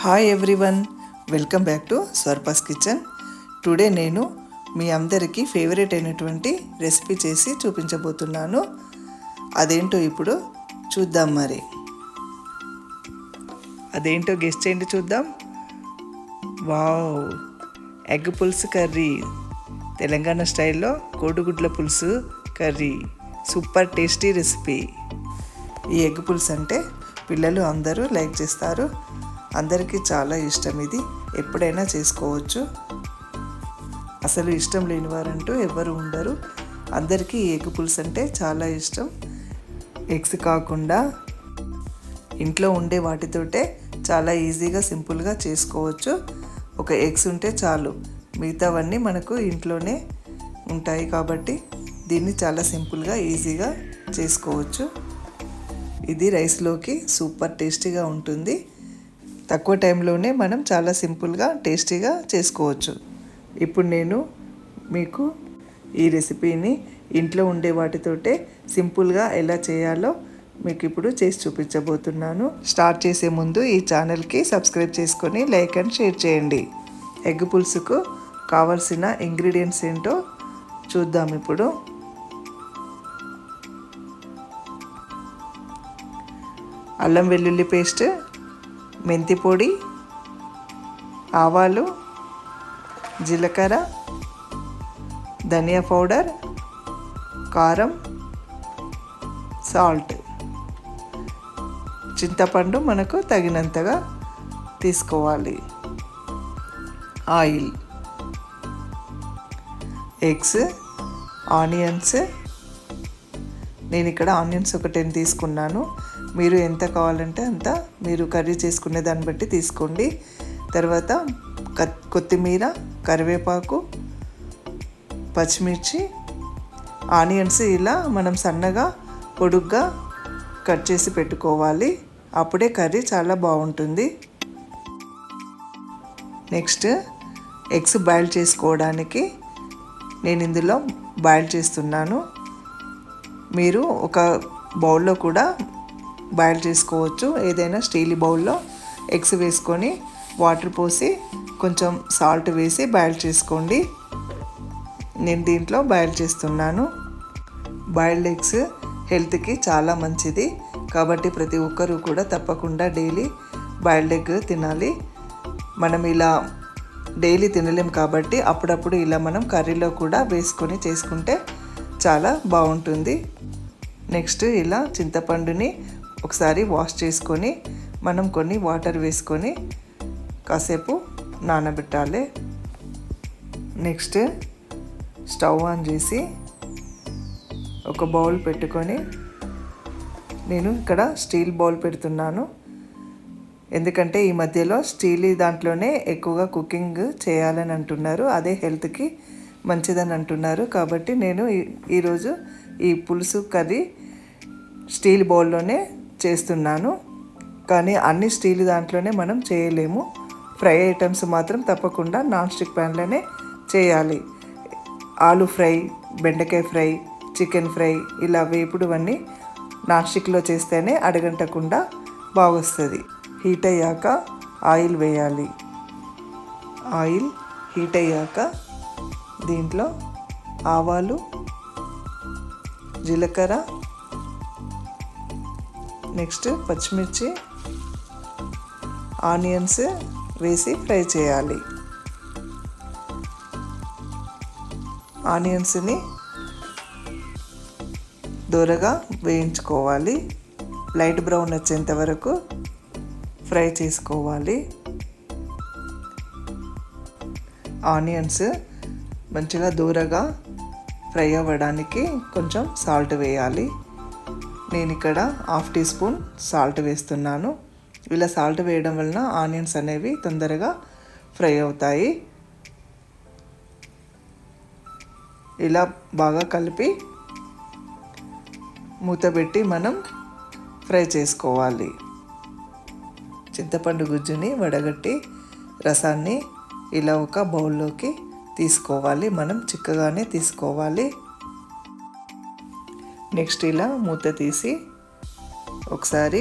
Hi everyone, welcome back to స్వర్పాస్ kitchen. Today నేను మీ అందరికీ ఫేవరెట్ అయినటువంటి రెసిపీ చేసి చూపించబోతున్నాను. అదేంటో ఇప్పుడు చూద్దాం. మరి అదేంటో గెస్ట్ చేయండి, చూద్దాం. వావ్, ఎగ్ పులుసు కర్రీ, తెలంగాణ స్టైల్లో కోడిగుడ్ల పులుసు కర్రీ. Super tasty recipe. ఈ ఎగ్ పులుసు అంటే పిల్లలు అందరూ లైక్ చేస్తారు. అందరికీ చాలా ఇష్టం. ఇది ఎప్పుడైనా చేసుకోవచ్చు. అసలు ఇష్టం లేని వారంటూ ఎవరు ఉండరు. అందరికీ ఈ ఎగ్ పులుసు అంటే చాలా ఇష్టం. ఎగ్స్ కాకుండా ఇంట్లో ఉండే వాటితోటే చాలా ఈజీగా సింపుల్గా చేసుకోవచ్చు. ఒక ఎగ్స్ ఉంటే చాలు, మిగతావన్నీ మనకు ఇంట్లోనే ఉంటాయి కాబట్టి దీన్ని చాలా సింపుల్గా ఈజీగా చేసుకోవచ్చు. ఇది రైస్లోకి సూపర్ టేస్టీగా ఉంటుంది. తక్కువ టైంలోనే మనం చాలా సింపుల్గా టేస్టీగా చేసుకోవచ్చు. ఇప్పుడు నేను మీకు ఈ రెసిపీని ఇంట్లో ఉండే వాటితోటే సింపుల్గా ఎలా చేయాలో మీకు ఇప్పుడు చేసి చూపించబోతున్నాను. స్టార్ట్ చేసే ముందు ఈ ఛానల్కి సబ్స్క్రైబ్ చేసుకొని లైక్ అండ్ షేర్ చేయండి. ఎగ్ పులుసుకు కావాల్సిన ఇంగ్రీడియంట్స్ ఏంటో చూద్దాం. ఇప్పుడు అల్లం వెల్లుల్లి పేస్ట్, మెంతి పొడి, ఆవాలు, జీలకర్ర, ధనియా పౌడర్, కారం, సాల్ట్, చింతపండు మనకు తగినంతగా తీసుకోవాలి, ఆయిల్, ఎగ్స్, ఆనియన్స్. నేను ఇక్కడ ఆనియన్స్ ఒక 10 తీసుకున్నాను. మీరు ఎంత కావాలంటే అంత మీరు కర్రీ చేసుకునే దాన్ని బట్టి తీసుకోండి. తర్వాత కొత్తిమీర, కరివేపాకు, పచ్చిమిర్చి, ఆనియన్స్ ఇలా మనం సన్నగా పొడుగ్గా కట్ చేసి పెట్టుకోవాలి. అప్పుడే కర్రీ చాలా బాగుంటుంది. నెక్స్ట్ ఎగ్స్ బాయిల్ చేసుకోవడానికి నేను ఇందులో బాయిల్ చేస్తున్నాను. మీరు ఒక బౌల్లో కూడా బాయిల్ చేసుకోవచ్చు. ఏదైనా స్టీల్ బౌల్లో ఎగ్స్ వేసుకొని వాటర్ పోసి కొంచెం సాల్ట్ వేసి బాయిల్ చేసుకోండి. నేను దీంట్లో బాయిల్ చేస్తున్నాను. బాయిల్డ్ ఎగ్స్ హెల్త్కి చాలా మంచిది కాబట్టి ప్రతి ఒక్కరూ కూడా తప్పకుండా డైలీ బాయిల్డ్ ఎగ్ తినాలి. మనం ఇలా డైలీ తినలేం కాబట్టి అప్పుడప్పుడు ఇలా మనం కర్రీలో కూడా వేసుకొని చేసుకుంటే చాలా బాగుంటుంది. నెక్స్ట్ ఇలా చింతపండుని ఒకసారి వాష్ చేసుకొని మనం కొన్ని వాటర్ వేసుకొని కాసేపు నానబెట్టాలి. నెక్స్ట్ స్టవ్ ఆన్ చేసి ఒక బౌల్ పెట్టుకొని, నేను ఇక్కడ స్టీల్ బౌల్ పెడుతున్నాను. ఎందుకంటే ఈ మధ్యలో స్టీల్ దాంట్లోనే ఎక్కువగా కుకింగ్ చేయాలని అంటున్నారు, అదే హెల్త్కి మంచిదని అంటున్నారు. కాబట్టి నేను ఈరోజు ఈ పులుసు కర్రీ స్టీల్ బౌల్లోనే చేస్తున్నాను. కానీ అన్ని స్టీల్ దాంట్లోనే మనం చేయలేము. ఫ్రై ఐటమ్స్ మాత్రం తప్పకుండా నాన్ స్టిక్ ప్యాన్లోనే చేయాలి. ఆలు ఫ్రై, బెండకాయ ఫ్రై, చికెన్ ఫ్రై ఇలా వేపుడువన్నీ నాన్ స్టిక్లో చేస్తేనే అడగంటకుండా బాగొస్తుంది. హీట్ అయ్యాక ఆయిల్ వేయాలి. ఆయిల్ హీట్ అయ్యాక దీంట్లో ఆవాలు, జీలకర్ర, నెక్స్ట్ పచ్చిమిర్చి, ఆనియన్స్ వేసి ఫ్రై చేయాలి. ఆనియన్స్ని దూరగా వేయించుకోవాలి. లైట్ బ్రౌన్ వచ్చేంత వరకు ఫ్రై చేసుకోవాలి. ఆనియన్స్ మంచిగా దూరగా ఫ్రై అవ్వడానికి కొంచెం సాల్ట్ వేయాలి. నేను ఇక్కడ 1/2 టీ స్పూన్ సాల్ట్ వేస్తున్నాను. ఇలా సాల్ట్ వేయడం వలన ఆనియన్స్ అనేవి తొందరగా ఫ్రై అవుతాయి. ఇలా బాగా కలిపి మూత పెట్టి మనం ఫ్రై చేసుకోవాలి. చింతపండు గుజ్జుని వడగట్టి రసాన్ని ఇలా ఒక బౌల్లోకి తీసుకోవాలి. మనం చిక్కగానే తీసుకోవాలి. నెక్స్ట్ ఇలా మూత తీసి ఒకసారి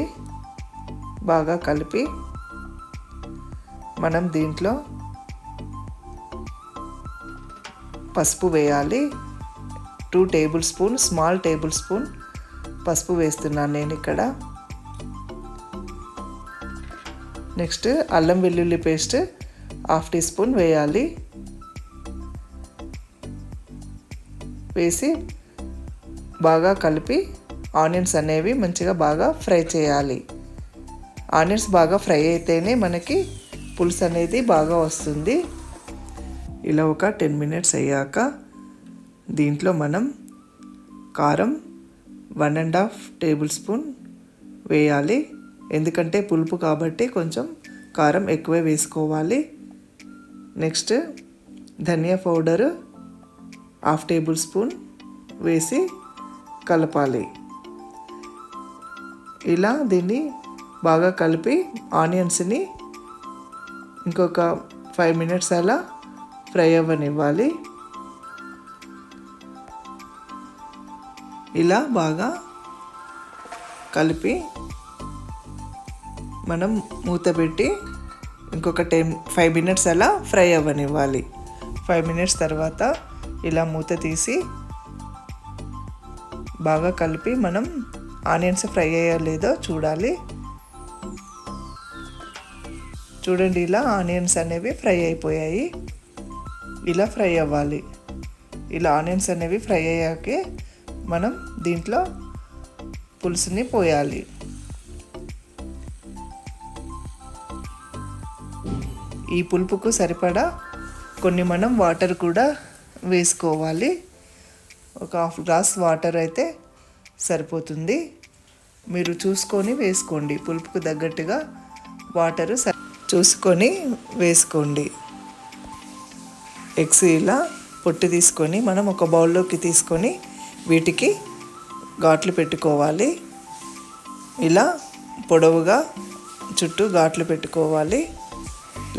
బాగా కలిపి మనం దీంట్లో పసుపు వేయాలి. 2 table spoon, small table spoon పసుపు వేస్తున్నాను నేను ఇక్కడ. నెక్స్ట్ అల్లం వెల్లుల్లి పేస్ట్ 1/2 టీ స్పూన్ వేయాలి. వేసి బాగా కలిపి ఆనియన్స్ అనేవి మంచిగా బాగా ఫ్రై చేయాలి. ఆనియన్స్ బాగా ఫ్రై అయితేనే మనకి పులుసు అనేది బాగా వస్తుంది. ఇలా ఒక 10 మినిట్స్ అయ్యాక దీంట్లో మనం కారం 1.5 టేబుల్ స్పూన్ వేయాలి. ఎందుకంటే పులుపు కాబట్టి కొంచెం కారం ఎక్కువే వేసుకోవాలి. నెక్స్ట్ ధనియా పౌడరు 1/2 టేబుల్ స్పూన్ వేసి కలపాలి. ఇలా దీన్ని బాగా కలిపి ఆనియన్స్ని ఇంకొక 5 మినిట్స్ అలా ఫ్రై అవ్వనివ్వాలి. ఇలా బాగా కలిపి మనం మూత పెట్టి ఇంకొక 5 మినిట్స్ అలా ఫ్రై అవ్వనివ్వాలి. 5 మినిట్స్ తర్వాత ఇలా మూత తీసి బాగా కలిపి మనం ఆనియన్స్ ఫ్రై అయ్యో లేదో చూడాలి. చూడండి, ఇలా ఆనియన్స్ అనేవి ఫ్రై అయిపోయాయి. ఇలా ఫ్రై అవ్వాలి. ఇలా ఆనియన్స్ అనేవి ఫ్రై అయ్యాకే మనం దీంట్లో పులుసుని పోయాలి. ఈ పులుపుకు సరిపడా కొన్ని మనం వాటర్ కూడా వేసుకోవాలి. ఒక 1/2 గ్లాస్ వాటర్ అయితే సరిపోతుంది. మీరు చూసుకొని వేసుకోండి. పులుపుకు తగ్గట్టుగా వాటరు చూసుకొని వేసుకోండి. ఎగ్స్ ఇలా పొట్టు తీసుకొని మనం ఒక బౌల్లోకి తీసుకొని వీటికి ఘాట్లు పెట్టుకోవాలి. ఇలా పొడవుగా చుట్టూ ఘాట్లు పెట్టుకోవాలి,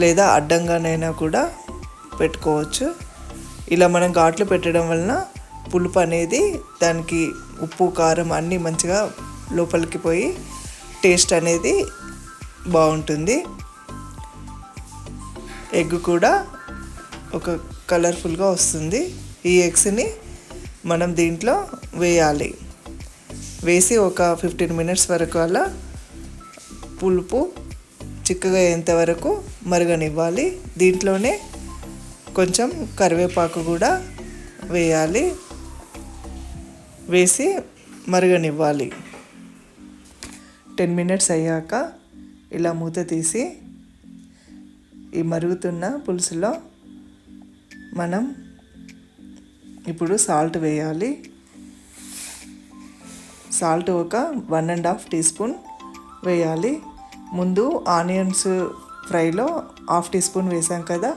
లేదా అడ్డంగానైనా కూడా పెట్టుకోవచ్చు. ఇలా మనం ఘాట్లు పెట్టడం వలన పులుపు అనేది దానికి ఉప్పు కారం అన్నీ మంచిగా లోపలికి పోయి టేస్ట్ అనేది బాగుంటుంది. ఎగ్ కూడా ఒక కలర్ఫుల్గా వస్తుంది. ఈ ఎగ్స్ని మనం దీంట్లో వేయాలి. వేసి ఒక 15 మినిట్స్ వరకు అలా పులుపు చిక్కగా అయ్యేంత వరకు మరగనివ్వాలి. దీంట్లోనే కొంచెం కరివేపాకు కూడా వేయాలి. వేసి మరగనివ్వాలి. 10 మినిట్స్ అయ్యాక ఇలా మూత తీసి ఈ మరుగుతున్న పులుసులో మనం ఇప్పుడు సాల్ట్ వేయాలి. సాల్ట్ ఒక 1.5 టీ స్పూన్ వేయాలి. ముందు ఆనియన్స్ ఫ్రైలో 1/2 టీ స్పూన్ వేసాం కదా,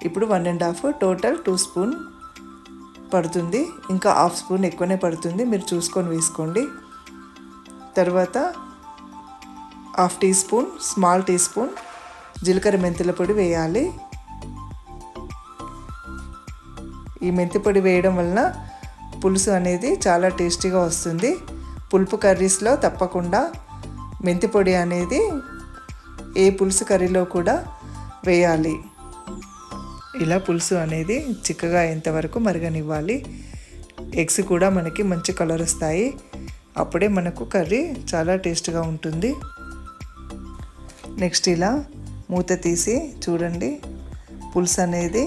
ఇప్పుడు 1.5 టోటల్ 2 స్పూన్ పడుతుంది. ఇంకా 1/2 స్పూన్ ఎక్కువనే పడుతుంది, మీరు చూసుకొని వేసుకోండి. తర్వాత 1/2 teaspoon small teaspoon జీలకర్ర మెంతుల పొడి వేయాలి. ఈ మెంతి పొడి వేయడం వలన పులుసు అనేది చాలా టేస్టీగా వస్తుంది. పులుపు కర్రీస్లో తప్పకుండా మెంతి పొడి అనేది ఏ పులుసు కర్రీలో కూడా వేయాలి. ఇలా పులుసు అనేది చిక్కగా అయ్యేంతవరకు మరగనివ్వాలి. ఎగ్స్ కూడా మనకి మంచి కలర్ వస్తాయి. అప్పుడే మనకు కర్రీ చాలా టేస్ట్గా ఉంటుంది. నెక్స్ట్ ఇలా మూత తీసి చూడండి, పులుసు అనేది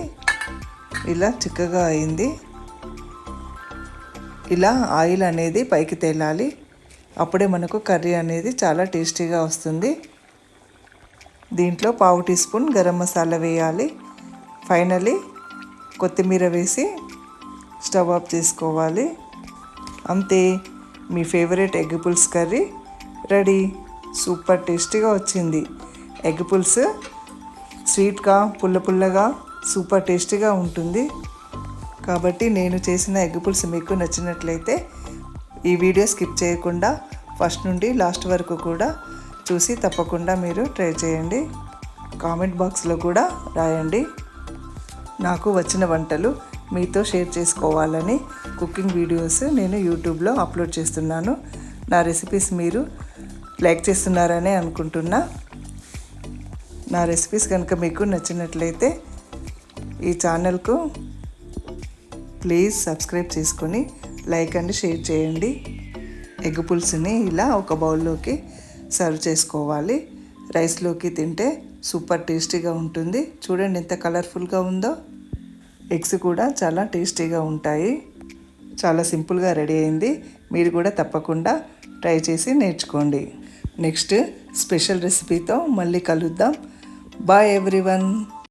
ఇలా చిక్కగా అయింది. ఇలా ఆయిల్ అనేది పైకి తేలాలి. అప్పుడే మనకు కర్రీ అనేది చాలా టేస్టీగా వస్తుంది. దీంట్లో 1/2 టీ స్పూన్ గరం మసాలా వేయాలి. ఫైనలీ కొత్తిమీర వేసి స్టవ్ ఆఫ్ చేసుకోవాలి. అంతే, మీ ఫేవరెట్ ఎగ్ పులుసు కర్రీ రెడీ. సూపర్ టేస్టీగా వచ్చింది. ఎగ్ పులుసు స్వీట్గా పుల్లగా సూపర్ టేస్టీగా ఉంటుంది. కాబట్టి నేను చేసిన ఎగ్ పులుసు మీకు నచ్చినట్లయితే ఈ వీడియో స్కిప్ చేయకుండా ఫస్ట్ నుండి లాస్ట్ వరకు కూడా చూసి తప్పకుండా మీరు ట్రై చేయండి. కామెంట్ బాక్స్లో కూడా రాయండి. నాకు వచ్చిన వంటలు మీతో షేర్ చేసుకోవాలని కుకింగ్ వీడియోస్ నేను యూట్యూబ్లో అప్లోడ్ చేస్తున్నాను. నా రెసిపీస్ మీరు లైక్ చేస్తున్నారనే అనుకుంటున్నా. నా రెసిపీస్ కనుక మీకు నచ్చినట్లయితే ఈ ఛానల్కు ప్లీజ్ సబ్స్క్రైబ్ చేసుకొని లైక్ అండ్ షేర్ చేయండి. ఎగ్ పులుసుని ఇలా ఒక బౌల్లోకి సర్వ్ చేసుకోవాలి. రైస్లోకి తింటే సూపర్ టేస్టీగా ఉంటుంది. చూడండి ఎంత కలర్ఫుల్గా ఉందో. ఎగ్స్ కూడా చాలా టేస్టీగా ఉంటాయి. చాలా సింపుల్గా రెడీ అయింది. మీరు కూడా తప్పకుండా ట్రై చేసి నేర్చుకోండి. నెక్స్ట్ స్పెషల్ రెసిపీతో మళ్ళీ కలుద్దాం. Bye everyone.